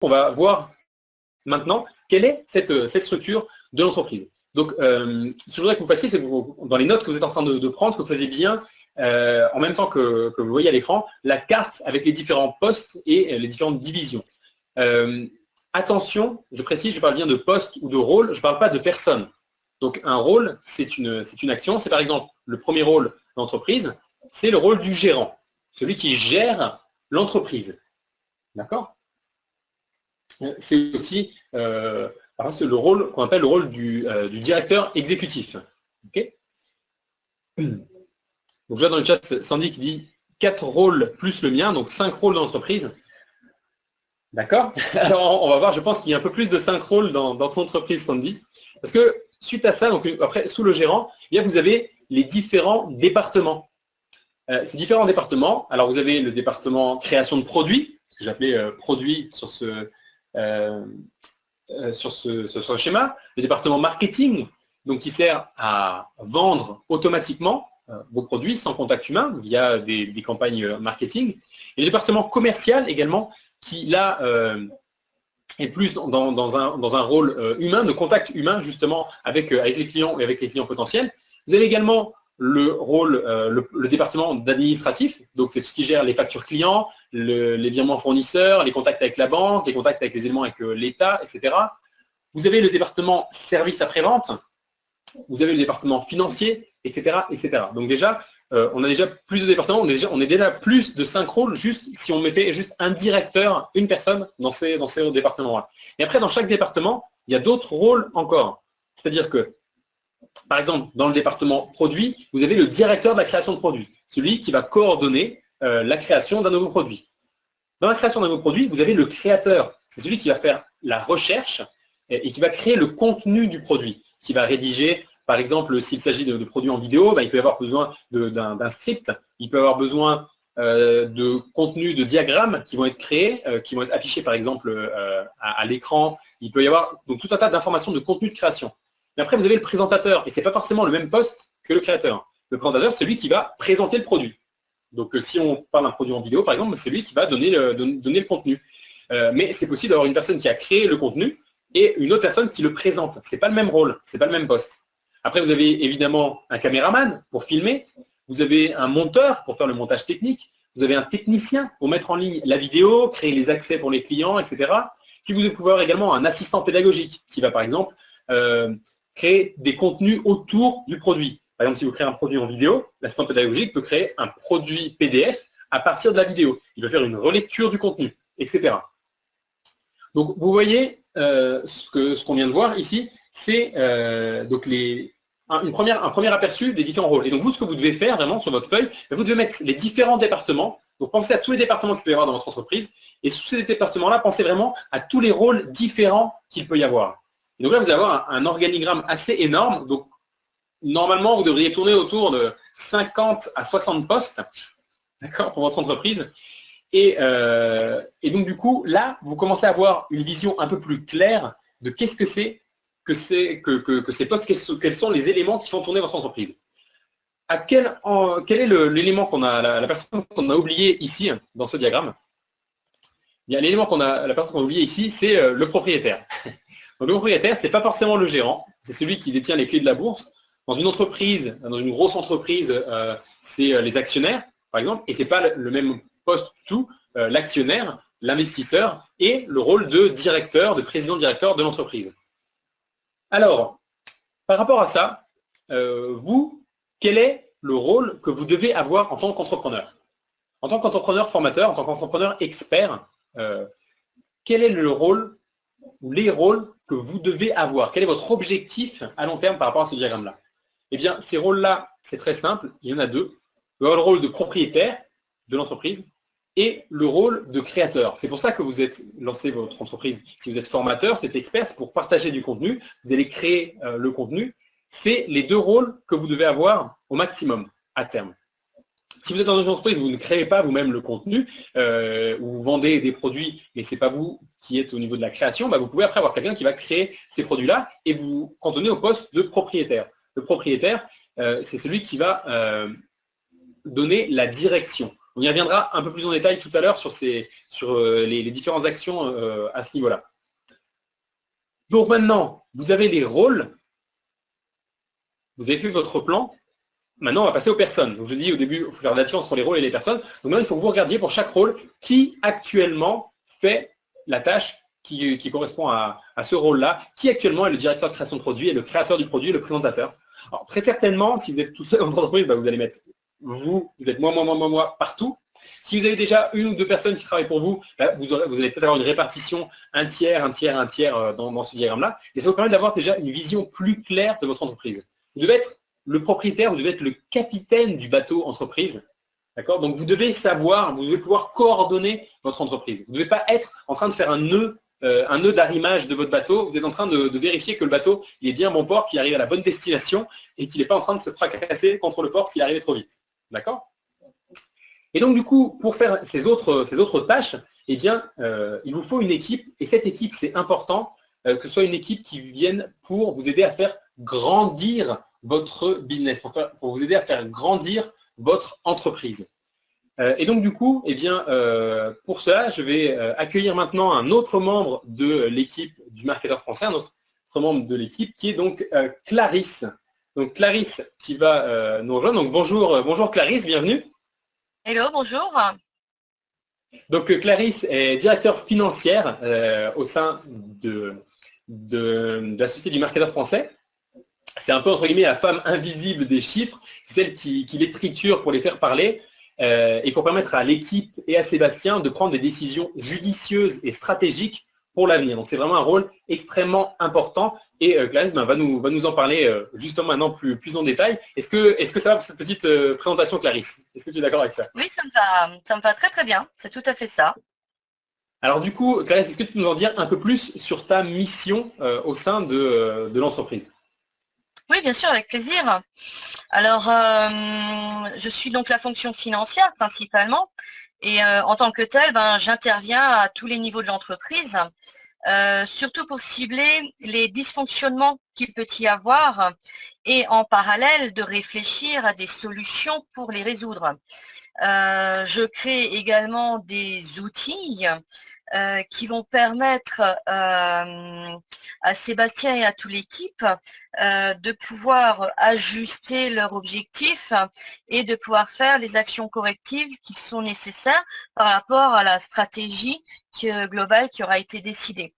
on va voir maintenant quelle est cette structure de l'entreprise. Donc, ce que je voudrais que vous fassiez, c'est que dans les notes que vous êtes en train de prendre, que vous faisiez bien, en même temps que vous voyez à l'écran, la carte avec les différents postes et les différentes divisions. Attention, je précise, je parle bien de poste ou de rôle, je ne parle pas de personne. Donc, un rôle, c'est une action. C'est par exemple le premier rôle d'entreprise, c'est le rôle du gérant, celui qui gère l'entreprise. D'accord? C'est aussi le rôle qu'on appelle le rôle du directeur exécutif. Okay. Donc, je vois dans le chat Sandy qui dit 4 rôles plus le mien, donc 5 rôles d'entreprise. D'accord? Alors, on va voir, je pense qu'il y a un peu plus de 5 rôles dans ton entreprise, Sandy. Parce que, suite à ça, donc après, sous le gérant, eh bien, vous avez les différents départements. Ces différents départements, alors vous avez le département création de produits, ce que j'appelais produits sur ce schéma, le département marketing, donc qui sert à vendre automatiquement vos produits sans contact humain via des campagnes marketing, et le département commercial également, qui là est plus dans un rôle humain, de contact humain justement avec les clients et avec les clients potentiels. Vous avez également le rôle, le département d'administratif, donc c'est tout ce qui gère les factures clients, les virements fournisseurs, les contacts avec la banque, les contacts avec les éléments avec l'État, etc. Vous avez le département service après-vente, vous avez le département financier, etc. etc. Donc déjà, on a déjà plus de départements, on est déjà plus de 5 rôles, juste si on mettait juste un directeur, une personne dans ces départements-là. Et après, dans chaque département, il y a d'autres rôles encore. C'est-à-dire que, par exemple, dans le département produit, vous avez le directeur de la création de produits, celui qui va coordonner la création d'un nouveau produit. Dans la création d'un nouveau produit, vous avez le créateur, c'est celui qui va faire la recherche et qui va créer le contenu du produit, qui va rédiger, par exemple, s'il s'agit de produits en vidéo, ben, il peut y avoir besoin d'un script, il peut y avoir besoin de contenu, de diagrammes qui vont être créés, qui vont être affichés, par exemple, à l'écran. Il peut y avoir donc tout un tas d'informations de contenu de création. Mais après, vous avez le présentateur, et ce n'est pas forcément le même poste que le créateur. Le présentateur, c'est lui qui va présenter le produit. Donc, si on parle d'un produit en vidéo, par exemple, c'est lui qui va donner le contenu. Mais c'est possible d'avoir une personne qui a créé le contenu et une autre personne qui le présente. Ce n'est pas le même rôle, ce n'est pas le même poste. Après, vous avez évidemment un caméraman pour filmer, vous avez un monteur pour faire le montage technique, vous avez un technicien pour mettre en ligne la vidéo, créer les accès pour les clients, etc. Puis vous pouvez avoir également un assistant pédagogique qui va, par exemple, créer des contenus autour du produit. Par exemple, si vous créez un produit en vidéo, l'assistant pédagogique peut créer un produit PDF à partir de la vidéo. Il va faire une relecture du contenu, etc. Donc, vous voyez ce qu'on vient de voir ici, c'est donc un premier aperçu des différents rôles. Et donc, vous, ce que vous devez faire vraiment sur votre feuille, vous devez mettre les différents départements. Donc, pensez à tous les départements qu'il peut y avoir dans votre entreprise. Et sous ces départements-là, pensez vraiment à tous les rôles différents qu'il peut y avoir. Et donc là, vous allez avoir un organigramme assez énorme. Donc, normalement, vous devriez tourner autour de 50 à 60 postes, d'accord, pour votre entreprise. Et donc, du coup, là, vous commencez à avoir une vision un peu plus claire de qu'est-ce que c'est que ces postes, quels sont les éléments qui font tourner votre entreprise. Quel est l'élément qu'on a, la personne qu'on a oublié ici, dans ce diagramme? L'élément la personne qu'on a oublié ici, c'est le propriétaire. Donc, le propriétaire, ce n'est pas forcément le gérant, c'est celui qui détient les clés de la bourse. Dans une entreprise, dans une grosse entreprise, c'est les actionnaires, par exemple, et ce n'est pas le même poste du tout, l'actionnaire, l'investisseur et le rôle de directeur, de président-directeur de l'entreprise. Alors, par rapport à ça, vous, quel est le rôle que vous devez avoir en tant qu'entrepreneur? En tant qu'entrepreneur formateur, en tant qu'entrepreneur expert, quel est le rôle ou les rôles que vous devez avoir? Quel est votre objectif à long terme par rapport à ce diagramme-là? Eh bien, ces rôles-là, c'est très simple, il y en a deux. Vous avez le rôle de propriétaire de l'entreprise et le rôle de créateur. C'est pour ça que vous êtes lancé votre entreprise. Si vous êtes formateur, si vous êtes expert, c'est pour partager du contenu, vous allez créer le contenu. C'est les deux rôles que vous devez avoir au maximum à terme. Si vous êtes dans une entreprise, vous ne créez pas vous-même le contenu, ou vous vendez des produits, mais ce n'est pas vous qui êtes au niveau de la création, bah vous pouvez après avoir quelqu'un qui va créer ces produits-là et vous cantonner au poste de propriétaire. Le propriétaire, c'est celui qui va donner la direction. On y reviendra un peu plus en détail tout à l'heure sur les différentes actions à ce niveau-là. Donc maintenant, vous avez les rôles, vous avez fait votre plan. Maintenant, on va passer aux personnes. Donc, je dis au début, il faut faire la différence entre les rôles et les personnes. Donc maintenant, il faut que vous regardiez pour chaque rôle qui actuellement fait la tâche qui correspond à ce rôle-là, qui actuellement est le directeur de création de produit, et le créateur du produit, et le présentateur. Alors, très certainement, si vous êtes tout seul dans votre entreprise, vous allez mettre vous êtes moi partout. Si vous avez déjà une ou deux personnes qui travaillent pour vous, là, vous allez peut-être avoir une répartition un tiers dans ce diagramme-là. Et ça vous permet d'avoir déjà une vision plus claire de votre entreprise. Vous devez être le propriétaire, vous devez être le capitaine du bateau entreprise. D'accord? Donc, vous devez savoir, vous devez pouvoir coordonner votre entreprise. Vous ne devez pas être en train de faire un nœud d'arrimage de votre bateau. Vous êtes en train de vérifier que le bateau il est bien à bon port, qu'il arrive à la bonne destination et qu'il n'est pas en train de se fracasser contre le port s'il arrive trop vite. D'accord? Et donc, du coup, pour faire ces autres tâches, eh bien, il vous faut une équipe. Et cette équipe, c'est important que ce soit une équipe qui vienne pour vous aider à faire grandir votre business, pour vous aider à faire grandir votre entreprise. Et donc, du coup, eh bien, pour cela, je vais accueillir maintenant un autre membre de l'équipe du marketeur français, un autre membre de l'équipe, qui est donc Clarisse. Donc, Clarisse qui va nous rejoindre. Donc, bonjour Clarisse, bienvenue. Hello, bonjour. Donc, Clarisse est directeur financière au sein de la Société du marketeur français. C'est un peu, entre guillemets, la femme invisible des chiffres, celle qui les triture pour les faire parler et pour permettre à l'équipe et à Sébastien de prendre des décisions judicieuses et stratégiques pour l'avenir. Donc, c'est vraiment un rôle extrêmement important et Clarisse va nous en parler justement maintenant plus en détail. Est-ce que ça va pour cette petite présentation, Clarisse? Est-ce que tu es d'accord avec ça? Oui, ça me va très très bien, c'est tout à fait ça. Alors du coup, Clarisse, est-ce que tu peux nous en dire un peu plus sur ta mission au sein de l'entreprise? Oui, bien sûr, avec plaisir. Alors, je suis donc la fonction financière principalement et en tant que telle, j'interviens à tous les niveaux de l'entreprise, surtout pour cibler les dysfonctionnements qu'il peut y avoir et en parallèle de réfléchir à des solutions pour les résoudre. Je crée également des outils qui vont permettre à Sébastien et à toute l'équipe de pouvoir ajuster leurs objectifs et de pouvoir faire les actions correctives qui sont nécessaires par rapport à la stratégie globale qui aura été décidée.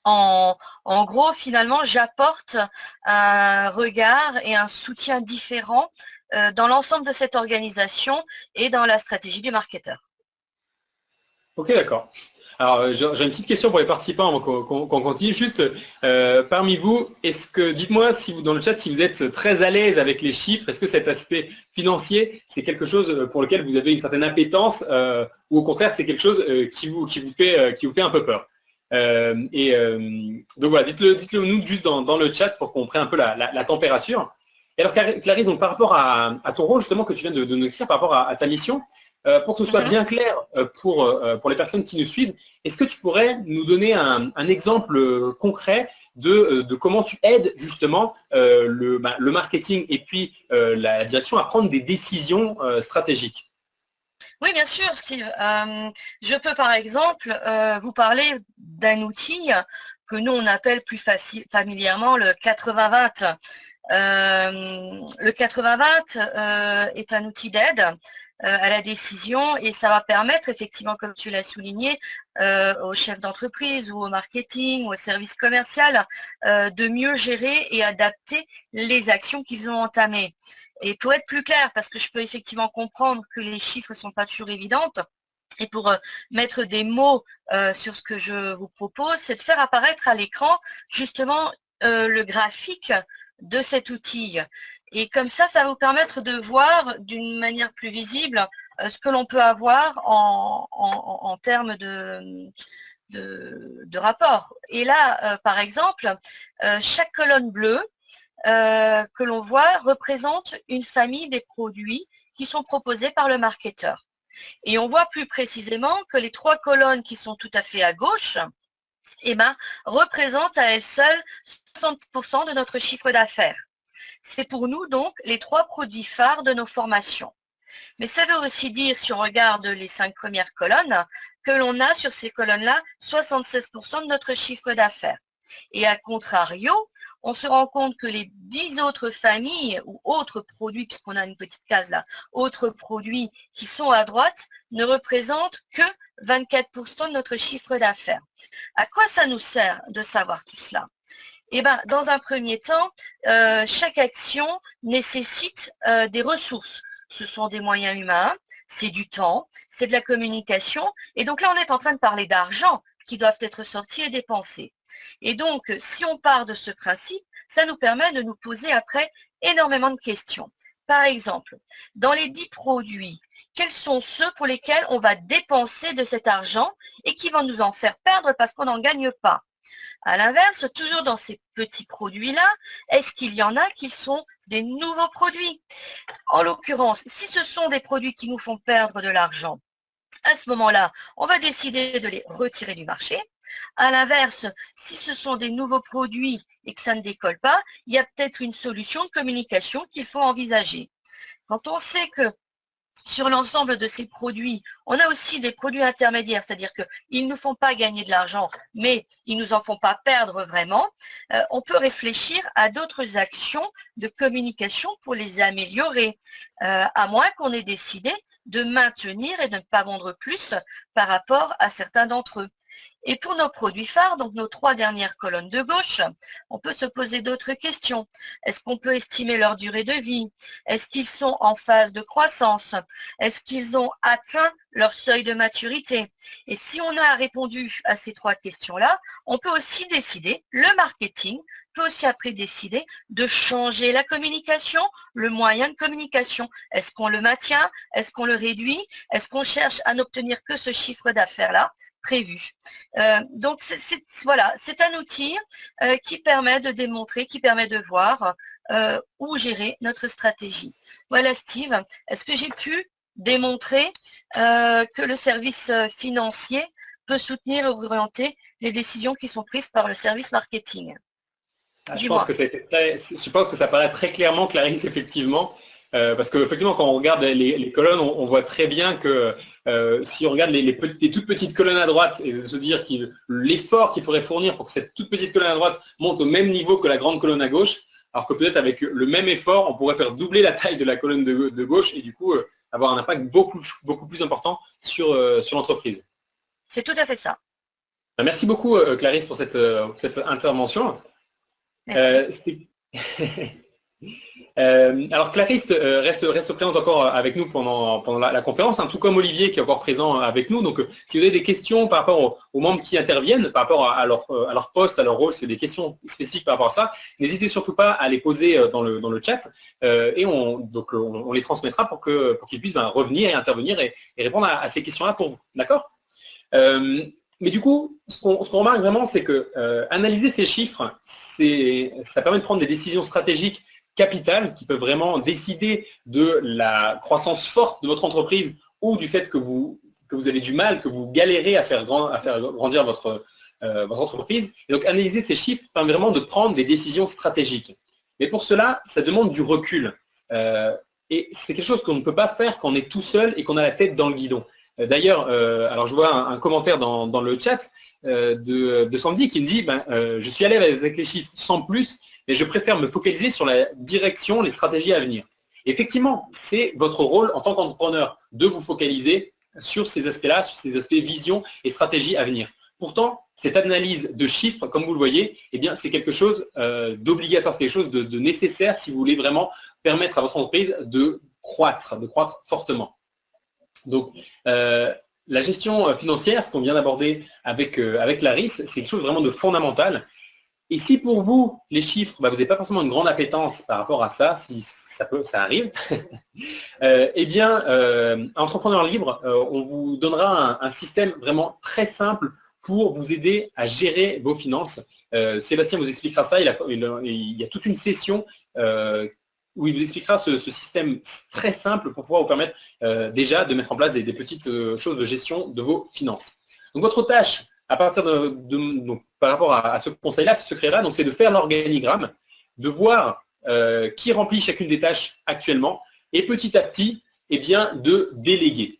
En gros, finalement, j'apporte un regard et un soutien différent dans l'ensemble de cette organisation et dans la stratégie du marketeur. Ok, d'accord. Alors, j'ai une petite question pour les participants avant qu'on continue. Juste, parmi vous, dites-moi si vous, dans le chat, si vous êtes très à l'aise avec les chiffres, est-ce que cet aspect financier, c'est quelque chose pour lequel vous avez une certaine appétence ou au contraire, c'est quelque chose qui vous fait un peu peur? Donc voilà, dites-le nous juste dans le chat pour qu'on prenne un peu la température. Et alors, Clarisse, donc, par rapport à ton rôle justement que tu viens de nous écrire, par rapport à ta mission, pour que ce soit bien clair pour les personnes qui nous suivent, est-ce que tu pourrais nous donner un exemple concret de comment tu aides justement le marketing et puis la direction à prendre des décisions stratégiques? Oui, bien sûr, Steve. Je peux par exemple vous parler d'un outil que nous on appelle plus familièrement le 80-20. Le 80-20 est un outil d'aide à la décision et ça va permettre effectivement, comme tu l'as souligné, aux chefs d'entreprise ou au marketing ou au service commercial de mieux gérer et adapter les actions qu'ils ont entamées. Et pour être plus clair, parce que je peux effectivement comprendre que les chiffres ne sont pas toujours évidentes, et pour mettre des mots sur ce que je vous propose, c'est de faire apparaître à l'écran justement le graphique de cet outil. Et comme ça va vous permettre de voir d'une manière plus visible ce que l'on peut avoir en termes de rapport. Et là, par exemple, chaque colonne bleue que l'on voit représente une famille des produits qui sont proposés par le marketeur. Et on voit plus précisément que les trois colonnes qui sont tout à fait à gauche représentent à elles seules 60% de notre chiffre d'affaires. C'est pour nous donc les trois produits phares de nos formations. Mais ça veut aussi dire, si on regarde les 5 premières colonnes, que l'on a sur ces colonnes-là 76% de notre chiffre d'affaires. Et à contrario, on se rend compte que les 10 autres familles ou autres produits, puisqu'on a une petite case là, autres produits qui sont à droite, ne représentent que 24% de notre chiffre d'affaires. À quoi ça nous sert de savoir tout cela? Eh bien, dans un premier temps, chaque action nécessite des ressources. Ce sont des moyens humains, c'est du temps, c'est de la communication. Et donc là, on est en train de parler d'argent qui doivent être sortis et dépensés. Et donc, si on part de ce principe, ça nous permet de nous poser après énormément de questions. Par exemple, dans les 10 produits, quels sont ceux pour lesquels on va dépenser de cet argent et qui vont nous en faire perdre parce qu'on n'en gagne pas? À l'inverse, toujours dans ces petits produits-là, est-ce qu'il y en a qui sont des nouveaux produits? En l'occurrence, si ce sont des produits qui nous font perdre de l'argent, à ce moment-là, on va décider de les retirer du marché. À l'inverse, si ce sont des nouveaux produits et que ça ne décolle pas, il y a peut-être une solution de communication qu'il faut envisager. Quand on sait que sur l'ensemble de ces produits, on a aussi des produits intermédiaires, c'est-à-dire qu'ils ne nous font pas gagner de l'argent, mais ils ne nous en font pas perdre vraiment. On peut réfléchir à d'autres actions de communication pour les améliorer, à moins qu'on ait décidé de maintenir et de ne pas vendre plus par rapport à certains d'entre eux. Et pour nos produits phares, donc nos 3 dernières colonnes de gauche, on peut se poser d'autres questions. Est-ce qu'on peut estimer leur durée de vie? Est-ce qu'ils sont en phase de croissance? Est-ce qu'ils ont atteint leur seuil de maturité? Et si on a répondu à ces 3 questions-là, on peut aussi décider, le marketing peut aussi après décider de changer la communication, le moyen de communication. Est-ce qu'on le maintient? Est-ce qu'on le réduit? Est-ce qu'on cherche à n'obtenir que ce chiffre d'affaires-là prévu? Donc, voilà, c'est un outil qui permet de démontrer, qui permet de voir où gérer notre stratégie. Voilà, Steve, est-ce que j'ai pu démontrer que le service financier peut soutenir et orienter les décisions qui sont prises par le service marketing? Je pense que ça paraît très clairement, Clarisse, effectivement. Parce qu'effectivement, quand on regarde les colonnes, on voit très bien que si on regarde les toutes petites colonnes à droite et de se dire l'effort qu'il faudrait fournir pour que cette toute petite colonne à droite monte au même niveau que la grande colonne à gauche, alors que peut-être avec le même effort, on pourrait faire doubler la taille de la colonne de gauche et du coup avoir un impact beaucoup plus important sur l'entreprise. C'est tout à fait ça. Merci beaucoup, Clarisse, pour cette intervention. Merci. Alors Clarisse reste présente encore avec nous pendant la conférence, hein, tout comme Olivier qui est encore présent avec nous. Donc si vous avez des questions par rapport aux membres qui interviennent, par rapport à leur poste, à leur rôle, c'est des questions spécifiques par rapport à ça, n'hésitez surtout pas à les poser dans le chat et on les transmettra pour qu'ils puissent revenir et intervenir et répondre à ces questions-là pour vous. D'accord? Mais du coup, ce qu'on remarque vraiment, c'est que analyser ces chiffres, ça permet de prendre des décisions stratégiques capitales qui peuvent vraiment décider de la croissance forte de votre entreprise ou du fait que vous avez du mal, que vous galérez à faire grandir votre entreprise. Et donc, analyser ces chiffres permet vraiment de prendre des décisions stratégiques. Mais pour cela, ça demande du recul. Et c'est quelque chose qu'on ne peut pas faire quand on est tout seul et qu'on a la tête dans le guidon. D'ailleurs, alors je vois un commentaire dans le chat de Sandy qui me dit je suis à l'aise avec les chiffres sans plus, mais je préfère me focaliser sur la direction, les stratégies à venir. Effectivement, c'est votre rôle en tant qu'entrepreneur de vous focaliser sur ces aspects-là, sur ces aspects vision et stratégie à venir. Pourtant, cette analyse de chiffres, comme vous le voyez, eh bien, c'est quelque chose d'obligatoire, c'est quelque chose de nécessaire si vous voulez vraiment permettre à votre entreprise de croître fortement. Donc, la gestion financière, ce qu'on vient d'aborder avec Clarisse, c'est quelque chose vraiment de fondamental. Et si pour vous, les chiffres, vous n'avez pas forcément une grande appétence par rapport à ça, si ça arrive, eh bien, Entrepreneur Libre, on vous donnera un système vraiment très simple pour vous aider à gérer vos finances. Sébastien vous expliquera ça, il y a toute une session où il vous expliquera ce système très simple pour pouvoir vous permettre déjà de mettre en place des petites choses de gestion de vos finances. Donc votre tâche, à partir donc, par rapport à ce conseil-là, ce secret-là, c'est de faire l'organigramme, de voir qui remplit chacune des tâches actuellement, et petit à petit, eh bien, de déléguer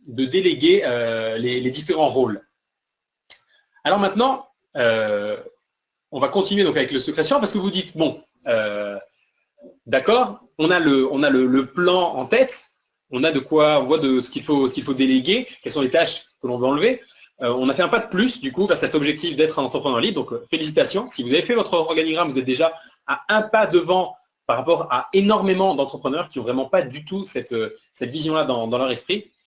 les différents rôles. Alors maintenant, on va continuer donc avec le secret science parce que vous dites, bon, d'accord, on a le plan en tête, on a de quoi, on voit de ce qu'il faut déléguer, quelles sont les tâches que l'on veut enlever. On a fait un pas de plus, du coup, vers cet objectif d'être un entrepreneur libre. Donc, félicitations. Si vous avez fait votre organigramme, vous êtes déjà à un pas devant par rapport à énormément d'entrepreneurs qui n'ont vraiment pas du tout cette vision-là dans leur esprit.